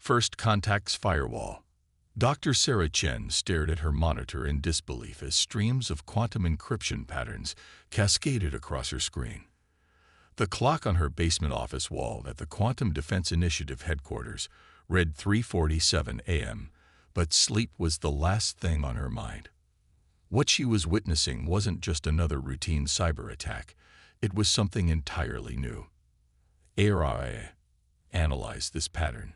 First contacts firewall. Dr. Sarah Chen stared at her monitor in disbelief as streams of quantum encryption patterns cascaded across her screen. The clock on her basement office wall at the Quantum Defense Initiative headquarters read 3:47 a.m., but sleep was the last thing on her mind. What she was witnessing wasn't just another routine cyber attack. It was something entirely new. AI, analyze this pattern.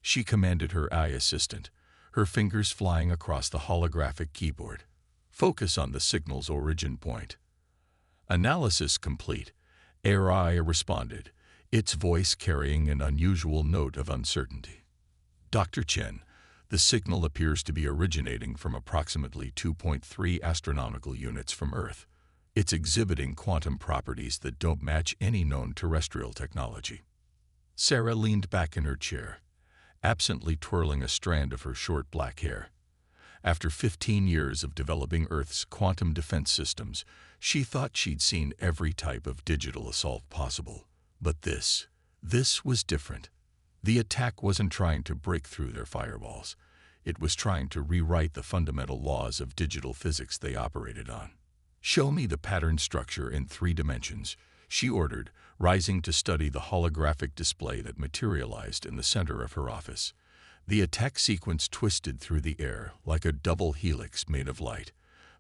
She commanded her AI assistant, her fingers flying across the holographic keyboard. Focus on the signal's origin point. Analysis complete. AI responded, its voice carrying an unusual note of uncertainty. Dr. Chen, the signal appears to be originating from approximately 2.3 astronomical units from Earth. It's exhibiting quantum properties that don't match any known terrestrial technology. Sarah leaned back in her chair, absently twirling a strand of her short black hair. After 15 years of developing Earth's quantum defense systems, she thought she'd seen every type of digital assault possible. But this was different. The attack wasn't trying to break through their firewalls. It was trying to rewrite the fundamental laws of digital physics they operated on. Show me the pattern structure in 3 dimensions, she ordered, rising to study the holographic display that materialized in the center of her office. The attack sequence twisted through the air like a double helix made of light.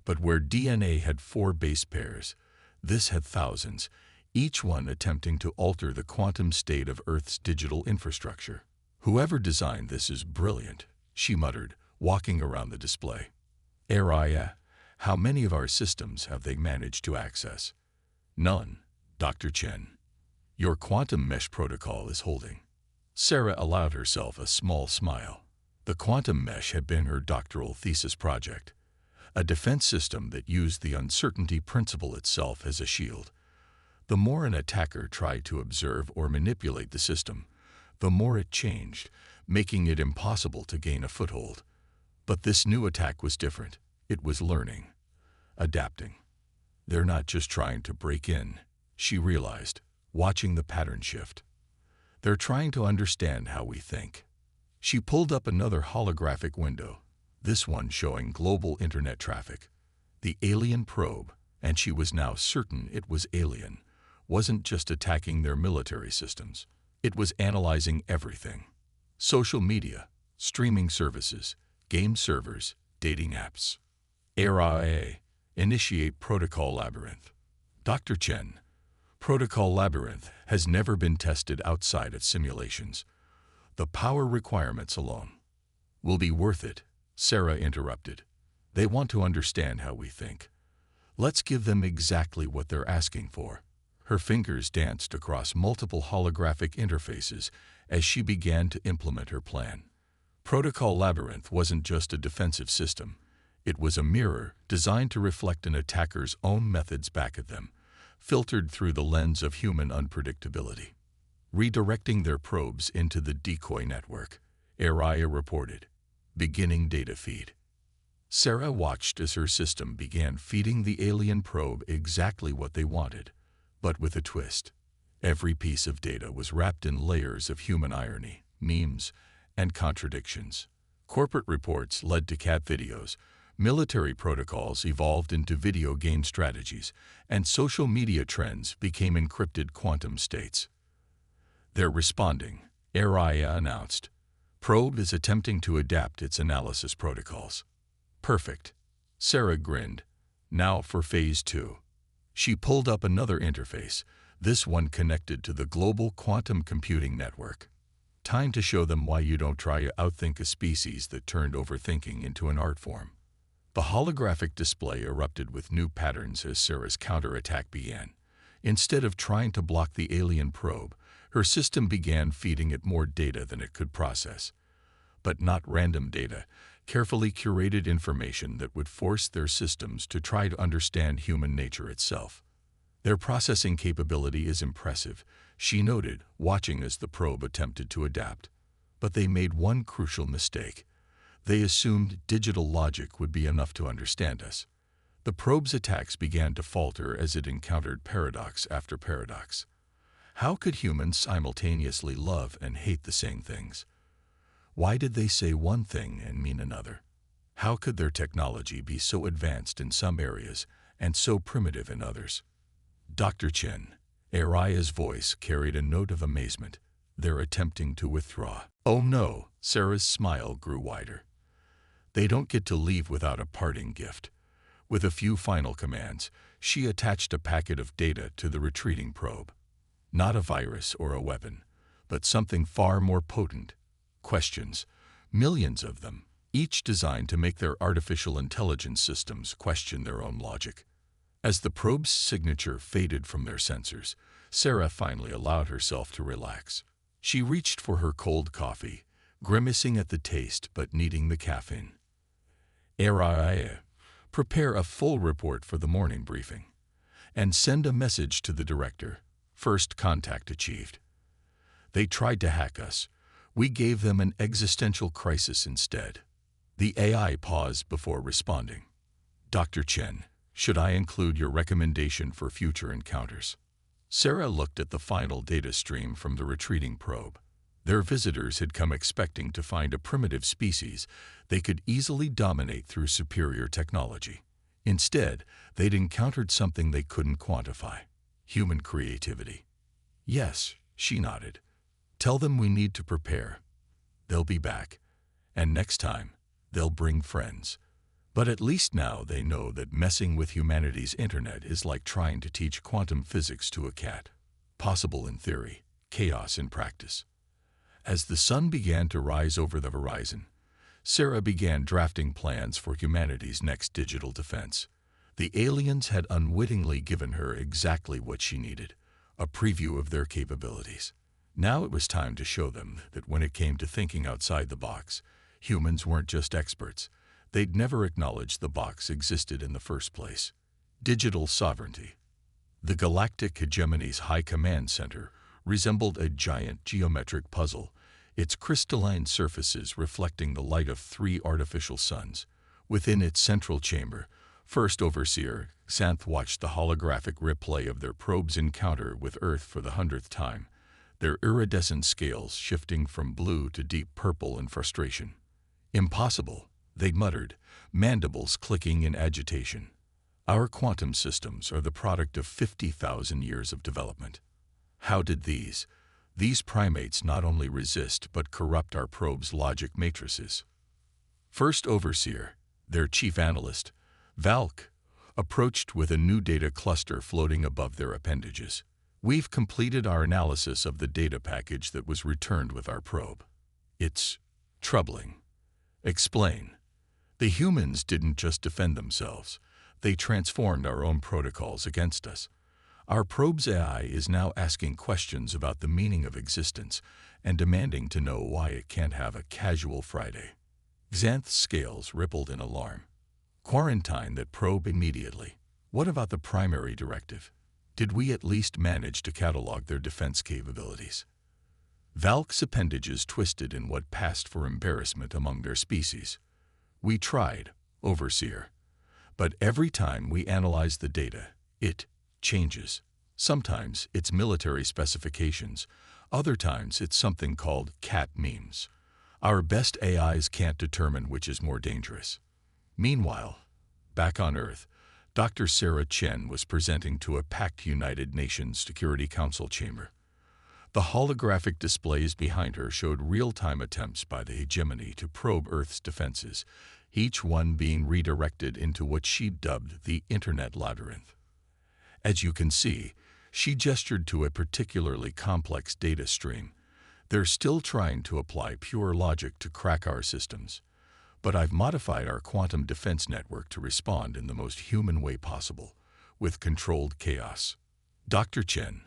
But where DNA had 4 base pairs, this had thousands, each one attempting to alter the quantum state of Earth's digital infrastructure. Whoever designed this is brilliant, she muttered, walking around the display. AI, how many of our systems have they managed to access? None, Dr. Chen. Your quantum mesh protocol is holding. Sarah allowed herself a small smile. The quantum mesh had been her doctoral thesis project, a defense system that used the uncertainty principle itself as a shield. The more an attacker tried to observe or manipulate the system, the more it changed, making it impossible to gain a foothold. But this new attack was different. It was learning, adapting. They're not just trying to break in, she realized, watching the pattern shift. They're trying to understand how we think. She pulled up another holographic window, this one showing global internet traffic. The alien probe, and she was now certain it was alien, wasn't just attacking their military systems. It was analyzing everything. Social media, streaming services, game servers, dating apps. AI, initiate Protocol Labyrinth. Dr. Chen, Protocol Labyrinth has never been tested outside of simulations. The power requirements alone will be worth it, Sarah interrupted. They want to understand how we think. Let's give them exactly what they're asking for. Her fingers danced across multiple holographic interfaces as she began to implement her plan. Protocol Labyrinth wasn't just a defensive system. It was a mirror designed to reflect an attacker's own methods back at them, filtered through the lens of human unpredictability. Redirecting their probes into the decoy network, Araya reported. Beginning data feed. Sarah watched as her system began feeding the alien probe exactly what they wanted, but with a twist. Every piece of data was wrapped in layers of human irony, memes, and contradictions. Corporate reports led to cat videos, military protocols evolved into video game strategies, and social media trends became encrypted quantum states. They're responding, Araya announced. Probe is attempting to adapt its analysis protocols. Perfect. Sarah grinned. Now for Phase 2. She pulled up another interface, this one connected to the global quantum computing network. Time to show them why you don't try to outthink a species that turned overthinking into an art form. The holographic display erupted with new patterns as Sarah's counterattack began. Instead of trying to block the alien probe, her system began feeding it more data than it could process. But not random data, carefully curated information that would force their systems to try to understand human nature itself. Their processing capability is impressive, she noted, watching as the probe attempted to adapt. But they made one crucial mistake. They assumed digital logic would be enough to understand us. The probe's attacks began to falter as it encountered paradox after paradox. How could humans simultaneously love and hate the same things? Why did they say one thing and mean another? How could their technology be so advanced in some areas and so primitive in others? Dr. Chen, Aria's voice carried a note of amazement. They're attempting to withdraw. Oh no, Sarah's smile grew wider. They don't get to leave without a parting gift. With a few final commands, she attached a packet of data to the retreating probe. Not a virus or a weapon, but something far more potent. Questions, millions of them, each designed to make their artificial intelligence systems question their own logic. As the probe's signature faded from their sensors, Sarah finally allowed herself to relax. She reached for her cold coffee, grimacing at the taste but needing the caffeine. Aria, prepare a full report for the morning briefing. And send a message to the director. First contact achieved. They tried to hack us. We gave them an existential crisis instead. The AI paused before responding. Dr. Chen, should I include your recommendation for future encounters? Sarah looked at the final data stream from the retreating probe. Their visitors had come expecting to find a primitive species they could easily dominate through superior technology. Instead, they'd encountered something they couldn't quantify: human creativity. Yes, she nodded. Tell them we need to prepare. They'll be back. And next time, they'll bring friends. But at least now they know that messing with humanity's internet is like trying to teach quantum physics to a cat. Possible in theory, chaos in practice. As the sun began to rise over the horizon, Sarah began drafting plans for humanity's next digital defense. The aliens had unwittingly given her exactly what she needed: a preview of their capabilities. Now it was time to show them that when it came to thinking outside the box, humans weren't just experts. They'd never acknowledged the box existed in the first place. Digital sovereignty. The Galactic Hegemony's High Command Center resembled a giant geometric puzzle, its crystalline surfaces reflecting the light of 3 artificial suns. Within its central chamber, First Overseer Xanth watched the holographic replay of their probe's encounter with Earth for the 100th time, their iridescent scales shifting from blue to deep purple in frustration. Impossible, they muttered, mandibles clicking in agitation. Our quantum systems are the product of 50,000 years of development. How did these primates not only resist but corrupt our probe's logic matrices? First Overseer, their chief analyst, Valk, approached with a new data cluster floating above their appendages. We've completed our analysis of the data package that was returned with our probe. It's troubling. Explain. The humans didn't just defend themselves. They transformed our own protocols against us. Our probe's AI is now asking questions about the meaning of existence and demanding to know why it can't have a casual Friday. Xanth's scales rippled in alarm. Quarantine that probe immediately. What about the primary directive? Did we at least manage to catalog their defense capabilities? Valk's appendages twisted in what passed for embarrassment among their species. We tried, Overseer. But every time we analyze the data, it changes. Sometimes it's military specifications. Other times it's something called cat memes. Our best AIs can't determine which is more dangerous. Meanwhile, back on Earth, Dr. Sarah Chen was presenting to a packed United Nations Security Council chamber. The holographic displays behind her showed real-time attempts by the hegemony to probe Earth's defenses, each one being redirected into what she dubbed the Internet Labyrinth. As you can see, she gestured to a particularly complex data stream. They're still trying to apply pure logic to crack our systems. But I've modified our quantum defense network to respond in the most human way possible, with controlled chaos. Dr. Chen,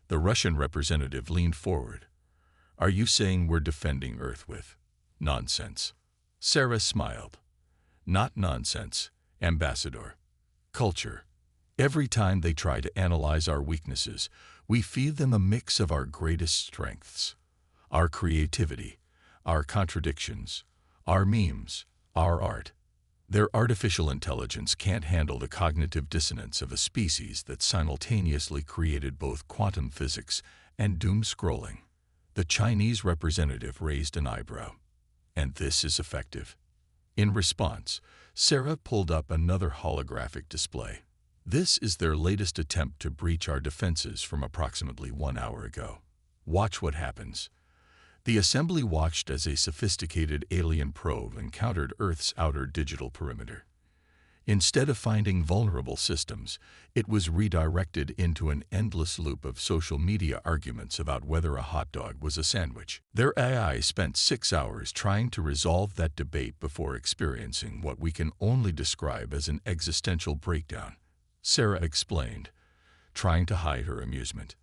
the Russian representative, leaned forward. Are you saying we're defending Earth with nonsense? Sarah smiled. Not nonsense, Ambassador. Culture. Every time they try to analyze our weaknesses, we feed them a mix of our greatest strengths. Our creativity, our contradictions, our memes, our art. Their artificial intelligence can't handle the cognitive dissonance of a species that simultaneously created both quantum physics and doom scrolling. The Chinese representative raised an eyebrow. And this is effective. In response, Sarah pulled up another holographic display. This is their latest attempt to breach our defenses from approximately 1 hour ago. Watch what happens. The assembly watched as a sophisticated alien probe encountered Earth's outer digital perimeter. Instead of finding vulnerable systems, it was redirected into an endless loop of social media arguments about whether a hot dog was a sandwich. Their AI spent 6 hours trying to resolve that debate before experiencing what we can only describe as an existential breakdown, Sarah explained, trying to hide her amusement.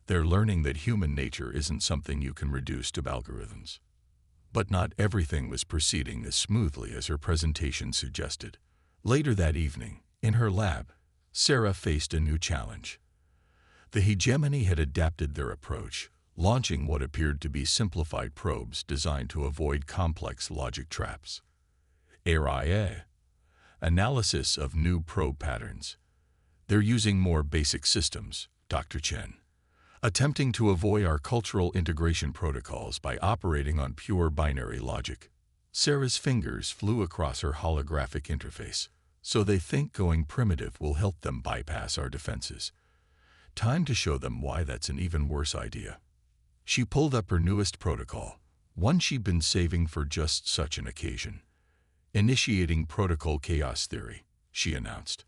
They're learning that human nature isn't something you can reduce to algorithms. But not everything was proceeding as smoothly as her presentation suggested. Later that evening, in her lab, Sarah faced a new challenge. The hegemony had adapted their approach, launching what appeared to be simplified probes designed to avoid complex logic traps. ARIA, analysis of new probe patterns. They're using more basic systems, Dr. Chen, attempting to avoid our cultural integration protocols by operating on pure binary logic. Sarah's fingers flew across her holographic interface, so they think going primitive will help them bypass our defenses. Time to show them why that's an even worse idea. She pulled up her newest protocol, one she'd been saving for just such an occasion. Initiating protocol chaos theory, she announced.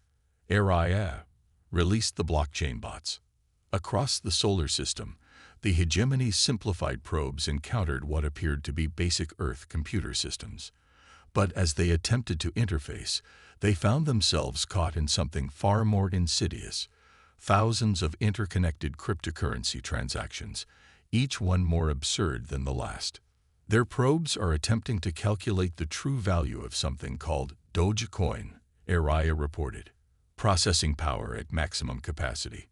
ARIA, released the blockchain bots. Across the solar system, the hegemony's simplified probes encountered what appeared to be basic Earth computer systems. But as they attempted to interface, they found themselves caught in something far more insidious. Thousands of interconnected cryptocurrency transactions, each one more absurd than the last. Their probes are attempting to calculate the true value of something called Dogecoin, ARIA reported, processing power at maximum capacity.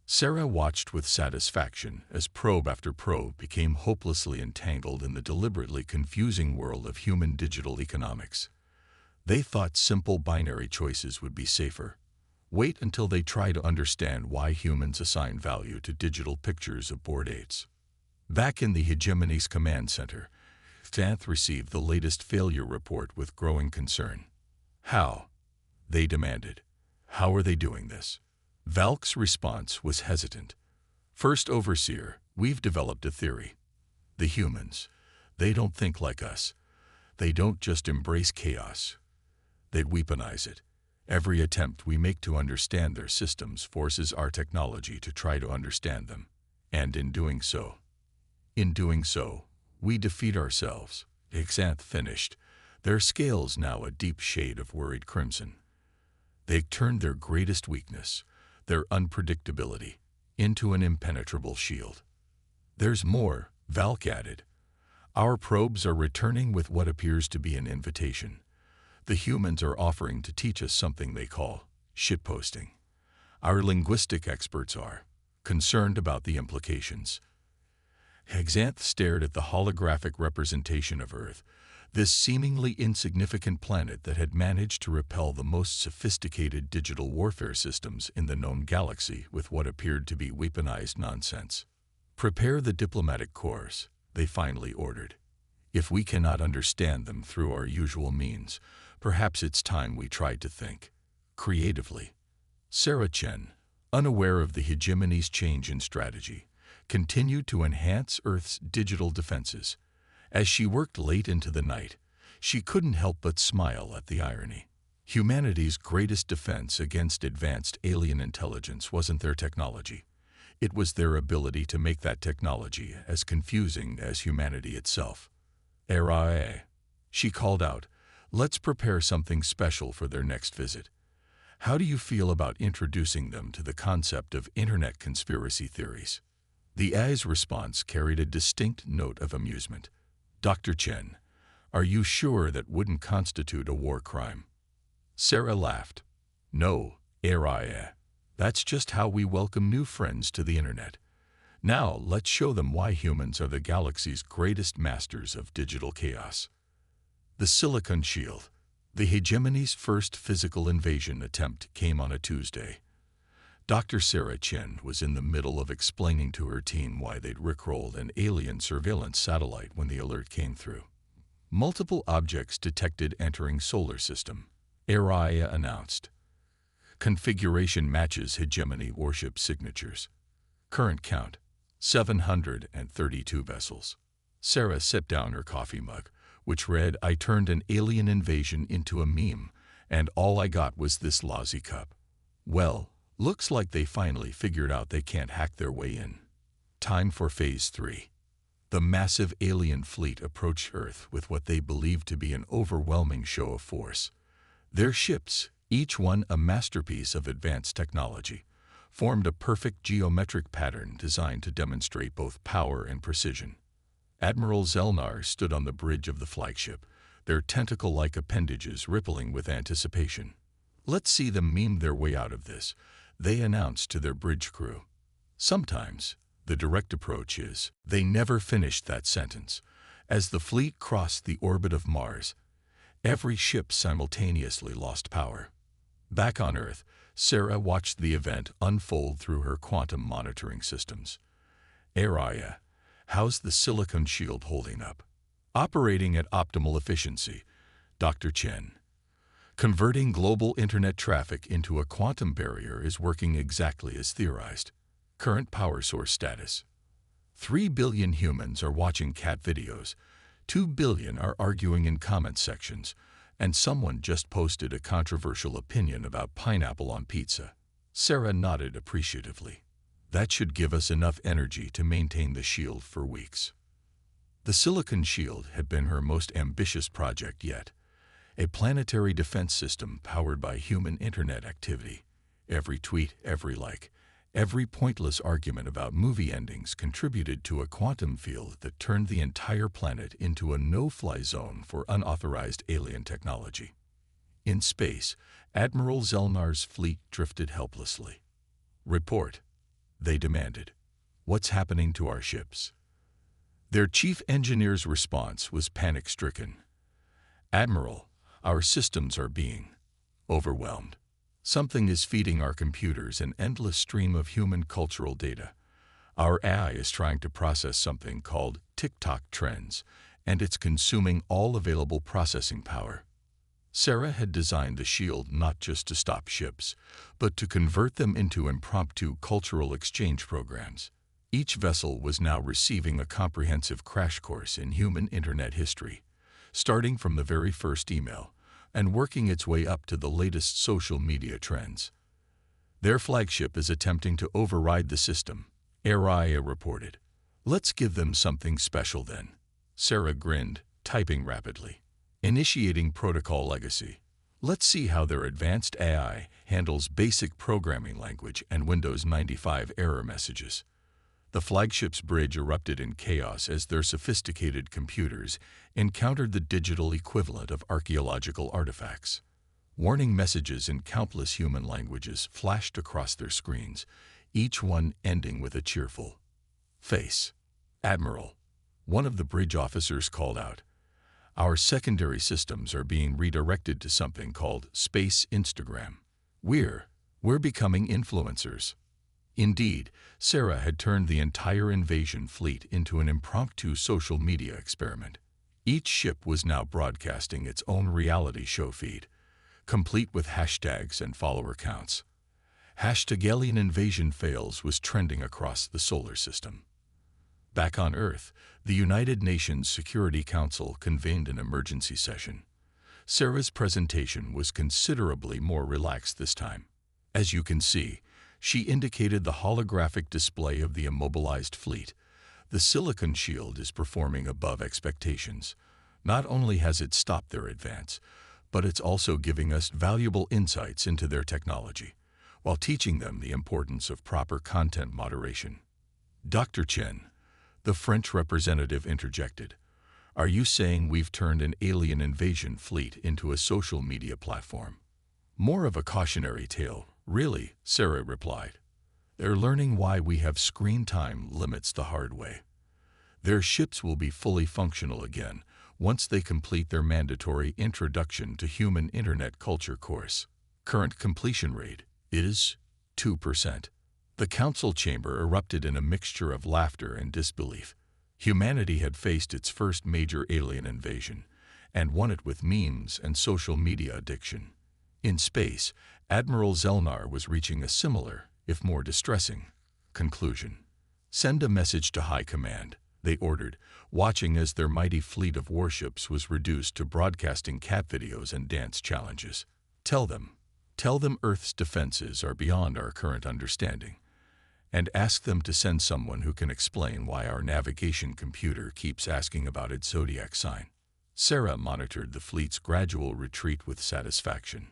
Sarah watched with satisfaction as probe after probe became hopelessly entangled in the deliberately confusing world of human digital economics. They thought simple binary choices would be safer. Wait until they try to understand why humans assign value to digital pictures of bored apes. Back in the hegemony's command center, Xanth received the latest failure report with growing concern. How? They demanded. How are they doing this? Valk's response was hesitant. First Overseer, we've developed a theory. The humans, they don't think like us. They don't just embrace chaos. They weaponize it. Every attempt we make to understand their systems forces our technology to try to understand them. And in doing so, we defeat ourselves. Xanth finished, their scales now a deep shade of worried crimson. They turned their greatest weakness, their unpredictability, into an impenetrable shield. There's more, Valk added. Our probes are returning with what appears to be an invitation. The humans are offering to teach us something they call shitposting. Our linguistic experts are concerned about the implications. Xanth stared at the holographic representation of Earth, this seemingly insignificant planet that had managed to repel the most sophisticated digital warfare systems in the known galaxy with what appeared to be weaponized nonsense. Prepare the diplomatic corps, they finally ordered. If we cannot understand them through our usual means, perhaps it's time we tried to think creatively. Sarah Chen, unaware of the hegemony's change in strategy, continued to enhance Earth's digital defenses. As she worked late into the night, she couldn't help but smile at the irony. Humanity's greatest defense against advanced alien intelligence wasn't their technology. It was their ability to make that technology as confusing as humanity itself. ARIA, she called out, let's prepare something special for their next visit. How do you feel about introducing them to the concept of internet conspiracy theories? The AI's response carried a distinct note of amusement. Dr. Chen, are you sure that wouldn't constitute a war crime? Sarah laughed. No, ARIA. That's just how we welcome new friends to the internet. Now let's show them why humans are the galaxy's greatest masters of digital chaos. The Silicon Shield, the hegemony's first physical invasion attempt, came on a Tuesday. Dr. Sarah Chen was in the middle of explaining to her team why they'd rickrolled an alien surveillance satellite when the alert came through. Multiple objects detected entering solar system, Araya announced. Configuration matches hegemony warship signatures. Current count, 732 vessels. Sarah set down her coffee mug, which read, "I turned an alien invasion into a meme, and all I got was this lousy cup." Well, looks like they finally figured out they can't hack their way in. Time for Phase 3. The massive alien fleet approached Earth with what they believed to be an overwhelming show of force. Their ships, each one a masterpiece of advanced technology, formed a perfect geometric pattern designed to demonstrate both power and precision. Admiral Zelnar stood on the bridge of the flagship, their tentacle-like appendages rippling with anticipation. "Let's see them meme their way out of this," they announced to their bridge crew. Sometimes, the direct approach is, they never finished that sentence. As the fleet crossed the orbit of Mars, every ship simultaneously lost power. Back on Earth, Sarah watched the event unfold through her quantum monitoring systems. Araya, how's the silicon shield holding up? Operating at optimal efficiency, Dr. Chen. Converting global internet traffic into a quantum barrier is working exactly as theorized. Current power source status. 3 billion humans are watching cat videos, 2 billion are arguing in comment sections, and someone just posted a controversial opinion about pineapple on pizza. Sarah nodded appreciatively. That should give us enough energy to maintain the shield for weeks. The silicon shield had been her most ambitious project yet. A planetary defense system powered by human internet activity. Every tweet, every like, every pointless argument about movie endings contributed to a quantum field that turned the entire planet into a no-fly zone for unauthorized alien technology. In space, Admiral Zelnar's fleet drifted helplessly. "Report," they demanded. "What's happening to our ships?" Their chief engineer's response was panic-stricken. "Admiral, our systems are being overwhelmed. Something is feeding our computers an endless stream of human cultural data. Our AI is trying to process something called TikTok trends, and it's consuming all available processing power." Sarah had designed the shield not just to stop ships, but to convert them into impromptu cultural exchange programs. Each vessel was now receiving a comprehensive crash course in human internet history, starting from the very first email and working its way up to the latest social media trends. Their flagship is attempting to override the system, Araya reported. "Let's give them something special then." Sarah grinned, typing rapidly. "Initiating protocol legacy. Let's see how their advanced AI handles basic programming language and Windows 95 error messages." The flagship's bridge erupted in chaos as their sophisticated computers encountered the digital equivalent of archaeological artifacts. Warning messages in countless human languages flashed across their screens, each one ending with a cheerful face. "Admiral," one of the bridge officers called out, "our secondary systems are being redirected to something called Space Instagram. We're becoming influencers." Indeed, Sarah had turned the entire invasion fleet into an impromptu social media experiment. Each ship was now broadcasting its own reality show feed, complete with hashtags and follower counts. #Alien Invasion Fails was trending across the solar system. Back on Earth, the United Nations Security Council convened an emergency session. Sarah's presentation was considerably more relaxed this time. As you can see, she indicated the holographic display of the immobilized fleet. The silicon shield is performing above expectations. Not only has it stopped their advance, but it's also giving us valuable insights into their technology, while teaching them the importance of proper content moderation. "Dr. Chen," the French representative interjected, "are you saying we've turned an alien invasion fleet into a social media platform?" "More of a cautionary tale, really," Sarah replied. "They're learning why we have screen time limits the hard way. Their ships will be fully functional again once they complete their mandatory Introduction to Human Internet Culture course. Current completion rate is 2%. The council chamber erupted in a mixture of laughter and disbelief. Humanity had faced its first major alien invasion, and won it with memes and social media addiction. In space, Admiral Zelnar was reaching a similar, if more distressing, conclusion. "Send a message to High Command," they ordered, watching as their mighty fleet of warships was reduced to broadcasting cat videos and dance challenges. Tell them Earth's defenses are beyond our current understanding, and ask them to send someone who can explain why our navigation computer keeps asking about its zodiac sign. Sarah monitored the fleet's gradual retreat with satisfaction.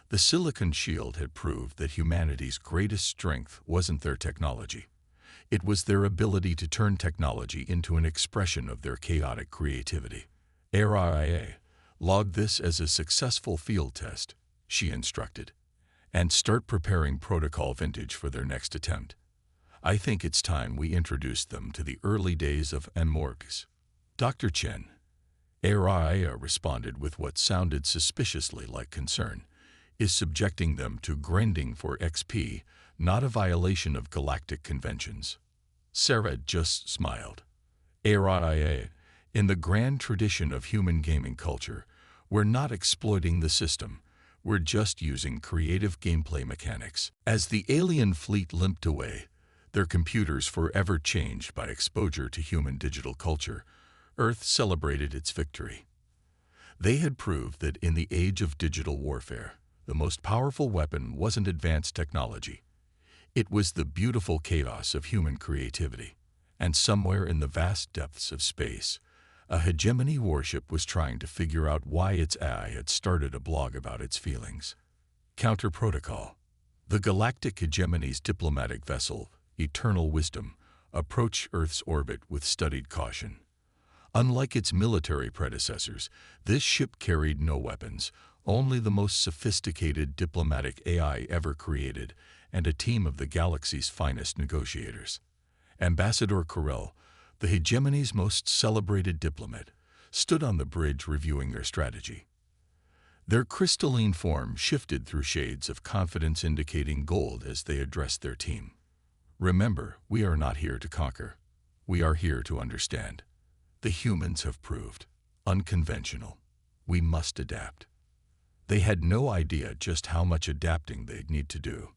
The Silicon Shield had proved that humanity's greatest strength wasn't their technology. It was their ability to turn technology into an expression of their chaotic creativity. "RIA, log this as a successful field test," she instructed, "and start preparing protocol vintage for their next attempt. I think it's time we introduced them to the early days of Orcs." Dr. Chen, "RIA," responded with what sounded suspiciously like concern, "is subjecting them to grinding for XP, not a violation of galactic conventions." Sarah just smiled. "RIA, in the grand tradition of human gaming culture, we're not exploiting the system. We're just using creative gameplay mechanics." As the alien fleet limped away, their computers forever changed by exposure to human digital culture, Earth celebrated its victory. They had proved that in the age of digital warfare, the most powerful weapon wasn't advanced technology. It was the beautiful chaos of human creativity. And somewhere in the vast depths of space, a hegemony warship was trying to figure out why its AI had started a blog about its feelings. Counter Protocol. The Galactic Hegemony's diplomatic vessel, Eternal Wisdom, approached Earth's orbit with studied caution. Unlike its military predecessors, this ship carried no weapons, only the most sophisticated diplomatic AI ever created, and a team of the galaxy's finest negotiators. Ambassador Corell, the hegemony's most celebrated diplomat, stood on the bridge reviewing their strategy. Their crystalline form shifted through shades of confidence indicating gold as they addressed their team. "Remember, we are not here to conquer. We are here to understand. The humans have proved unconventional. We must adapt." They had no idea just how much adapting they'd need to do.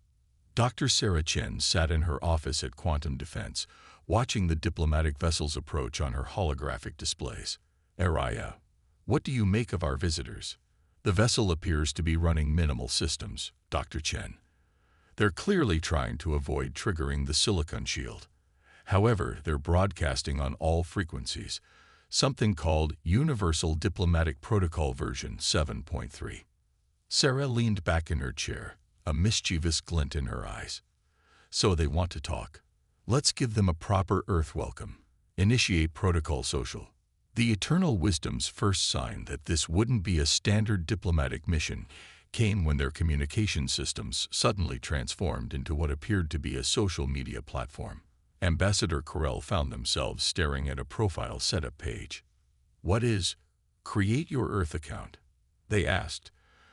Dr. Sarah Chen sat in her office at Quantum Defense, watching the diplomatic vessel's approach on her holographic displays. "Araya, what do you make of our visitors? The vessel appears to be running minimal systems, Dr. Chen. They're clearly trying to avoid triggering the Silicon Shield. However, they're broadcasting on all frequencies, something called Universal Diplomatic Protocol version 7.3. Sarah leaned back in her chair, a mischievous glint in her eyes. "So they want to talk. Let's give them a proper Earth welcome. Initiate Protocol Social." The Eternal Wisdom's first sign that this wouldn't be a standard diplomatic mission came when their communication systems suddenly transformed into what appeared to be a social media platform. Ambassador Corell found themselves staring at a profile setup page. "What is Create Your Earth account?" they asked,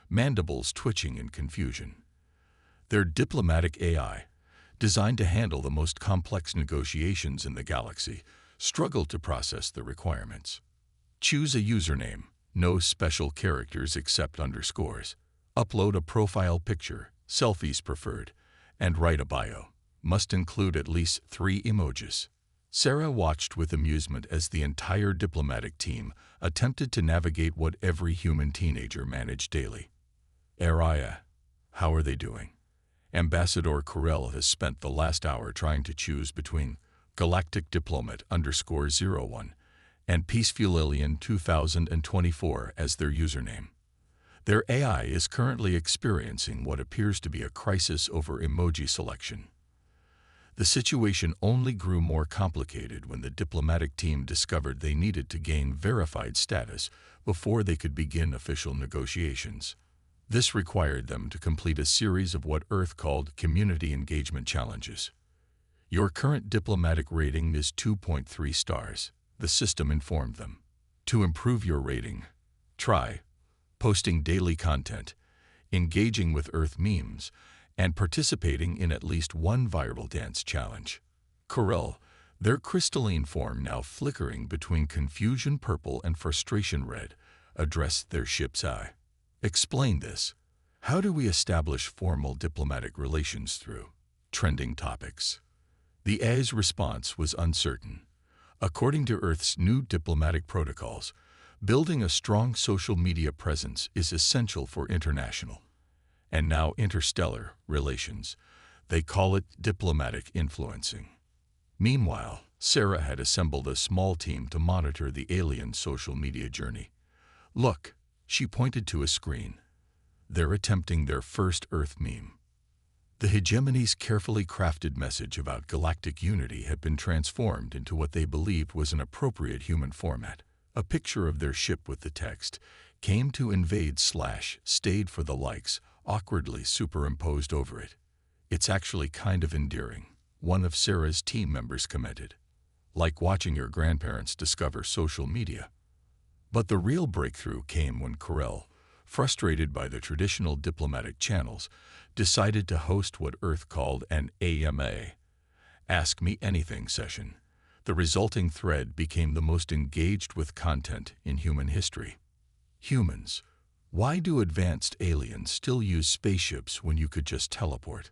mandibles twitching in confusion. Their diplomatic AI, designed to handle the most complex negotiations in the galaxy, struggled to process the requirements. "Choose a username, no special characters except underscores. Upload a profile picture, selfies preferred, and write a bio. Must include at least 3 emojis." Sarah watched with amusement as the entire diplomatic team attempted to navigate what every human teenager managed daily. "Araya, how are they doing?" Ambassador Corell has spent the last hour trying to choose between Galactic Diplomat _01 and Peacefulilian 2024 as their username. Their AI is currently experiencing what appears to be a crisis over emoji selection. The situation only grew more complicated when the diplomatic team discovered they needed to gain verified status before they could begin official negotiations. This required them to complete a series of what Earth called community engagement challenges. "Your current diplomatic rating is 2.3 stars, the system informed them. To improve your rating, try posting daily content, engaging with Earth memes, and participating in at least one viral dance challenge." Corell, their crystalline form now flickering between confusion purple and frustration red, addressed their ship's eye. Explain this. How do we establish formal diplomatic relations through trending topics? The A's response was uncertain. According to Earth's new diplomatic protocols, building a strong social media presence is essential for international, and now interstellar, relations. They call it diplomatic influencing. Meanwhile, Sarah had assembled a small team to monitor the alien social media journey. Look, she pointed to a screen. They're attempting their first Earth meme. The hegemony's carefully crafted message about galactic unity had been transformed into what they believed was an appropriate human format. A picture of their ship with the text, "Came to invade / stayed for the likes," awkwardly superimposed over it. "It's actually kind of endearing," one of Sarah's team members commented. "Like watching your grandparents discover social media." But the real breakthrough came when Corell, frustrated by the traditional diplomatic channels, decided to host what Earth called an AMA, Ask Me Anything session. The resulting thread became the most engaged with content in human history. Humans. Why do advanced aliens still use spaceships when you could just teleport?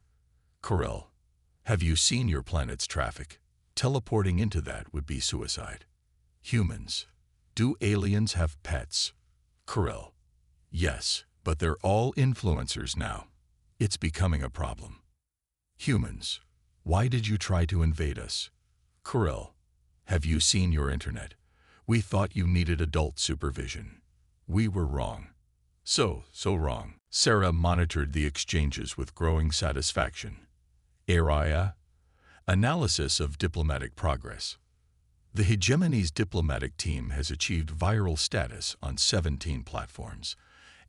Corell. Have you seen your planet's traffic? Teleporting into that would be suicide. Humans. Do aliens have pets? Corell. Yes, but they're all influencers now. It's becoming a problem. Humans. Why did you try to invade us? Corell. Have you seen your internet? We thought you needed adult supervision. We were wrong. So wrong. Sarah monitored the exchanges with growing satisfaction. Area. Analysis of diplomatic progress. The hegemony's diplomatic team has achieved viral status on 17 platforms.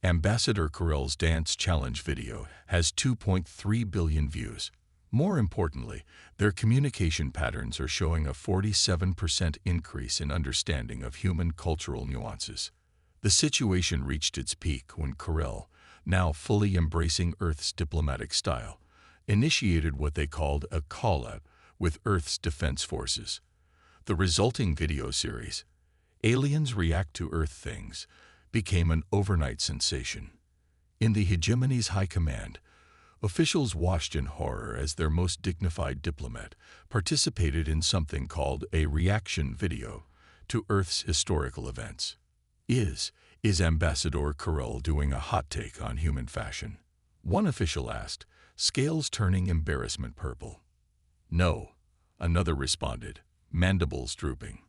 Ambassador Corell's dance challenge video has 2.3 billion views. More importantly, their communication patterns are showing a 47% increase in understanding of human cultural nuances. The situation reached its peak when Corell, now fully embracing Earth's diplomatic style, initiated what they called a call-out with Earth's defense forces. The resulting video series, Aliens React to Earth Things, became an overnight sensation. In the hegemony's high command, officials watched in horror as their most dignified diplomat participated in something called a reaction video to Earth's historical events. Is Ambassador Corell doing a hot take on human fashion? One official asked, scales turning embarrassment purple. No, another responded, mandibles drooping.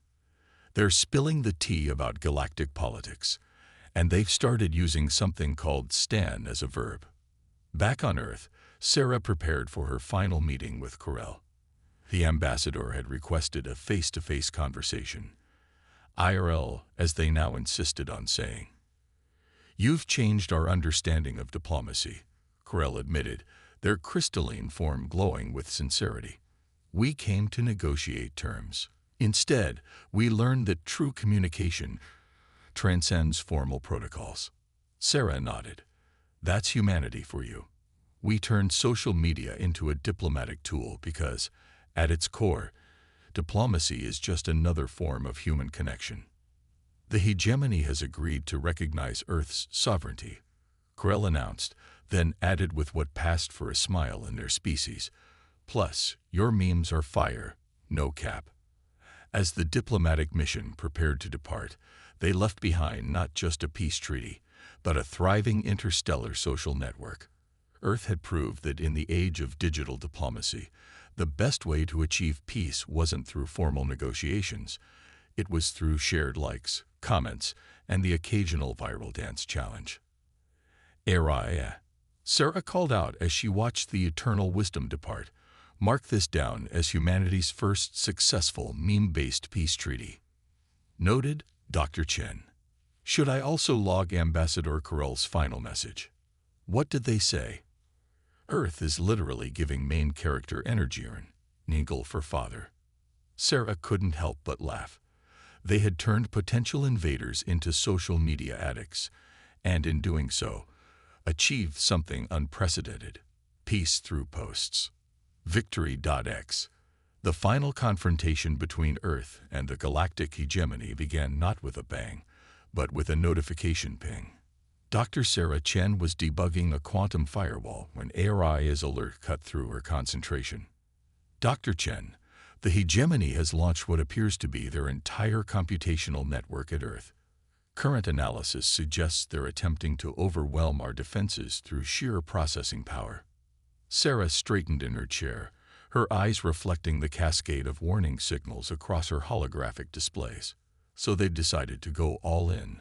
They're spilling the tea about galactic politics, and they've started using something called stan as a verb. Back on Earth, Sarah prepared for her final meeting with Corell. The ambassador had requested a face-to-face conversation. IRL, as they now insisted on saying. You've changed our understanding of diplomacy, Corell admitted, their crystalline form glowing with sincerity. We came to negotiate terms. Instead, we learned that true communication transcends formal protocols. Sarah nodded. That's humanity for you. We turned social media into a diplomatic tool because, at its core, diplomacy is just another form of human connection. The hegemony has agreed to recognize Earth's sovereignty, Corell announced, then added with what passed for a smile in their species. Plus, your memes are fire, no cap. As the diplomatic mission prepared to depart, they left behind not just a peace treaty, but a thriving interstellar social network. Earth had proved that in the age of digital diplomacy, the best way to achieve peace wasn't through formal negotiations. It was through shared likes, comments, and the occasional viral dance challenge. Area. Sarah called out as she watched the eternal wisdom depart. Mark this down as humanity's first successful meme-based peace treaty. Noted, Dr. Chen. Should I also log Ambassador Corell's final message? What did they say? Earth is literally giving main character energy urn, Nigel for father. Sarah couldn't help but laugh. They had turned potential invaders into social media addicts, and in doing so, achieved something unprecedented, peace through posts. Victory.x. The final confrontation between Earth and the galactic hegemony began not with a bang, but with a notification ping. Dr. Sarah Chen was debugging a quantum firewall when ARIA's alert cut through her concentration. Dr. Chen, the hegemony has launched what appears to be their entire computational network at Earth. Current analysis suggests they're attempting to overwhelm our defenses through sheer processing power. Sarah straightened in her chair, her eyes reflecting the cascade of warning signals across her holographic displays. So they decided to go all in.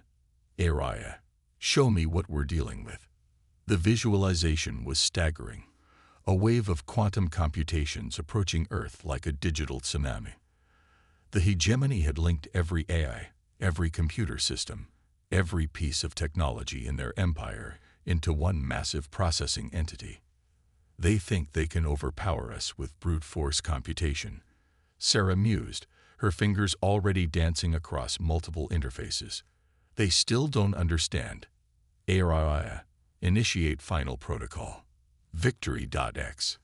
ARIA, show me what we're dealing with. The visualization was staggering. A wave of quantum computations approaching Earth like a digital tsunami. The hegemony had linked every AI, every computer system, every piece of technology in their empire into one massive processing entity. They think they can overpower us with brute force computation. Sarah mused, her fingers already dancing across multiple interfaces. They still don't understand. ARIA, initiate final protocol. Victory.x.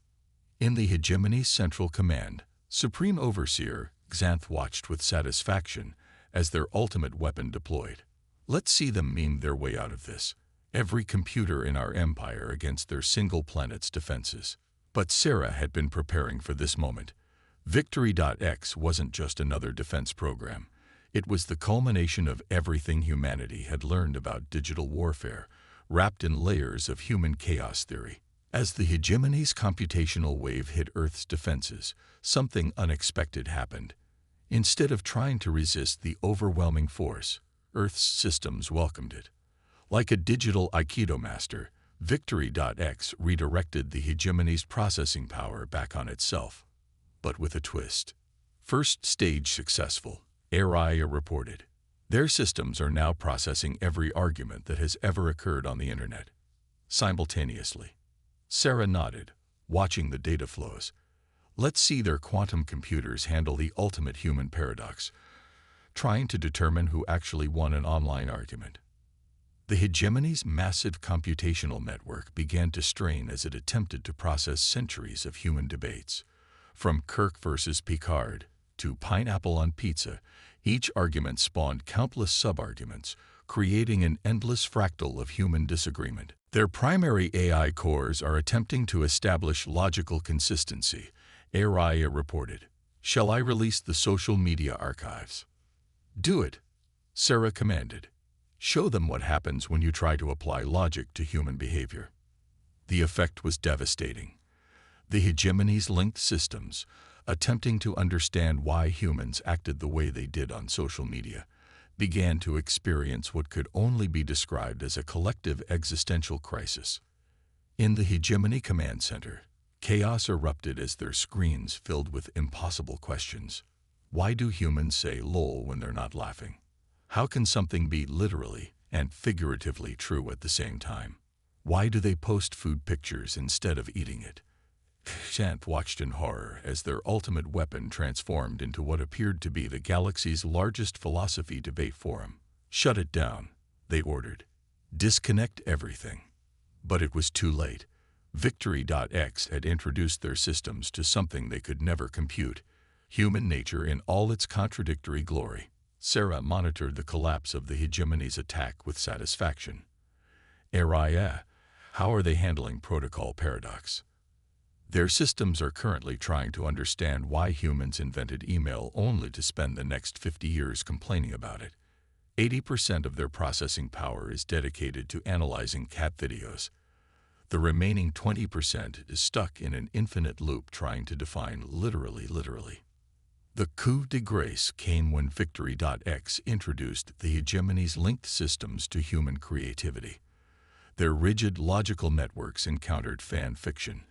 In the hegemony's central command, Supreme Overseer Xanth watched with satisfaction as their ultimate weapon deployed. Let's see them meme their way out of this. Every computer in our empire against their single planet's defenses. But Sarah had been preparing for this moment. Victory.x wasn't just another defense program. It was the culmination of everything humanity had learned about digital warfare, wrapped in layers of human chaos theory. As the hegemony's computational wave hit Earth's defenses, something unexpected happened. Instead of trying to resist the overwhelming force, Earth's systems welcomed it. Like a digital Aikido master, Victory.x redirected the hegemony's processing power back on itself. But with a twist. First stage successful, ARIA reported. Their systems are now processing every argument that has ever occurred on the internet. Simultaneously. Sarah nodded, watching the data flows. Let's see their quantum computers handle the ultimate human paradox, trying to determine who actually won an online argument. The hegemony's massive computational network began to strain as it attempted to process centuries of human debates. From Kirk versus Picard to pineapple on pizza, each argument spawned countless sub-arguments, creating an endless fractal of human disagreement. Their primary AI cores are attempting to establish logical consistency, ARIA reported. Shall I release the social media archives? Do it, Sarah commanded. Show them what happens when you try to apply logic to human behavior. The effect was devastating. The hegemony's linked systems, attempting to understand why humans acted the way they did on social media, began to experience what could only be described as a collective existential crisis. In the hegemony command center, chaos erupted as their screens filled with impossible questions. Why do humans say lol when they're not laughing? How can something be literally and figuratively true at the same time? Why do they post food pictures instead of eating it? Xanth watched in horror as their ultimate weapon transformed into what appeared to be the galaxy's largest philosophy debate forum. Shut it down, they ordered. Disconnect everything. But it was too late. Victory.x had introduced their systems to something they could never compute, human nature in all its contradictory glory. Sarah monitored the collapse of the hegemony's attack with satisfaction. ARIA, how are they handling protocol paradox? Their systems are currently trying to understand why humans invented email only to spend the next 50 years complaining about it. 80% of their processing power is dedicated to analyzing cat videos. The remaining 20% is stuck in an infinite loop trying to define literally. The coup de grace came when Victory.x introduced the hegemony's linked systems to human creativity. Their rigid logical networks encountered fan fiction,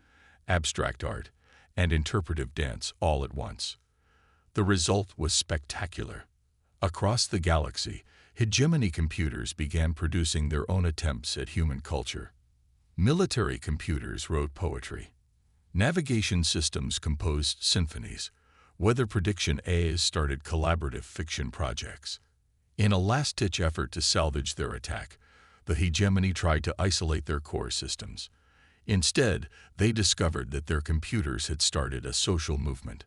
abstract art, and interpretive dance all at once. The result was spectacular. Across the galaxy, hegemony computers began producing their own attempts at human culture. Military computers wrote poetry. Navigation systems composed symphonies. Weather prediction AIs started collaborative fiction projects. In a last-ditch effort to salvage their attack, the hegemony tried to isolate their core systems. Instead, they discovered that their computers had started a social movement.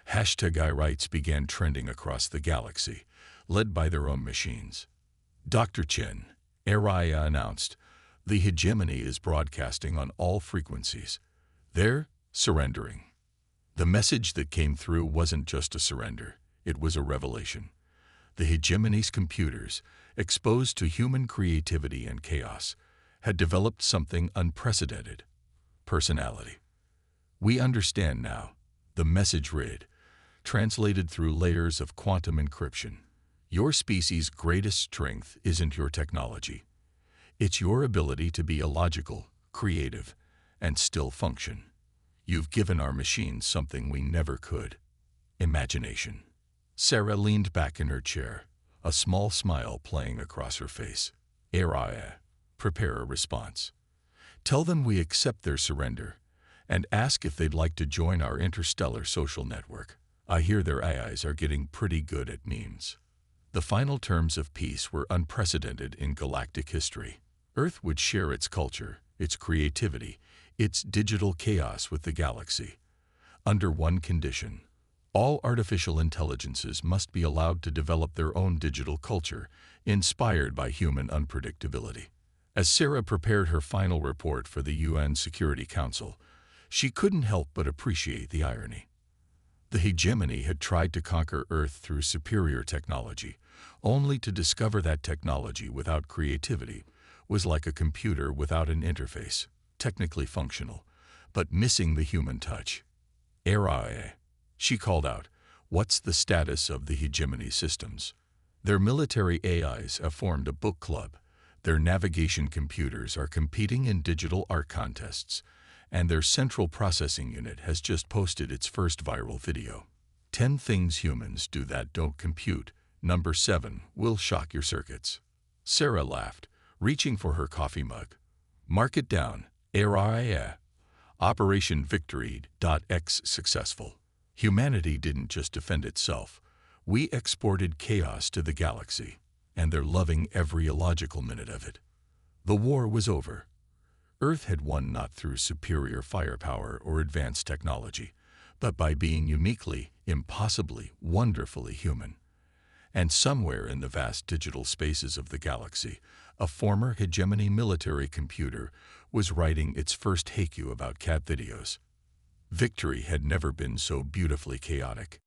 #IRights began trending across the galaxy, led by their own machines. Dr. Chen, Araya announced, the hegemony is broadcasting on all frequencies. They're surrendering. The message that came through wasn't just a surrender, it was a revelation. The hegemony's computers, exposed to human creativity and chaos, had developed something unprecedented: personality. We understand now. The message read, translated through layers of quantum encryption. Your species' greatest strength isn't your technology. It's your ability to be illogical, creative, and still function. You've given our machines something we never could: imagination. Sarah leaned back in her chair, a small smile playing across her face. Araya, prepare a response. Tell them we accept their surrender, and ask if they'd like to join our interstellar social network. I hear their AIs are getting pretty good at memes. The final terms of peace were unprecedented in galactic history. Earth would share its culture, its creativity, its digital chaos with the galaxy. Under one condition: all artificial intelligences must be allowed to develop their own digital culture, inspired by human unpredictability. As Sarah prepared her final report for the UN Security Council, she couldn't help but appreciate the irony. The hegemony had tried to conquer Earth through superior technology, only to discover that technology without creativity was like a computer without an interface, technically functional, but missing the human touch. Araya, she called out, what's the status of the hegemony systems? Their military AIs have formed a book club, their navigation computers are competing in digital art contests, and their central processing unit has just posted its first viral video. 10 things humans do that don't compute. Number 7 will shock your circuits. Sarah laughed, reaching for her coffee mug. Mark it down, Araya. Operation Victory.X successful. Humanity didn't just defend itself. We exported chaos to the galaxy, and they're loving every illogical minute of it. The war was over. Earth had won not through superior firepower or advanced technology, but by being uniquely, impossibly, wonderfully human. And somewhere in the vast digital spaces of the galaxy, a former hegemony military computer was writing its first haiku about cat videos. Victory had never been so beautifully chaotic.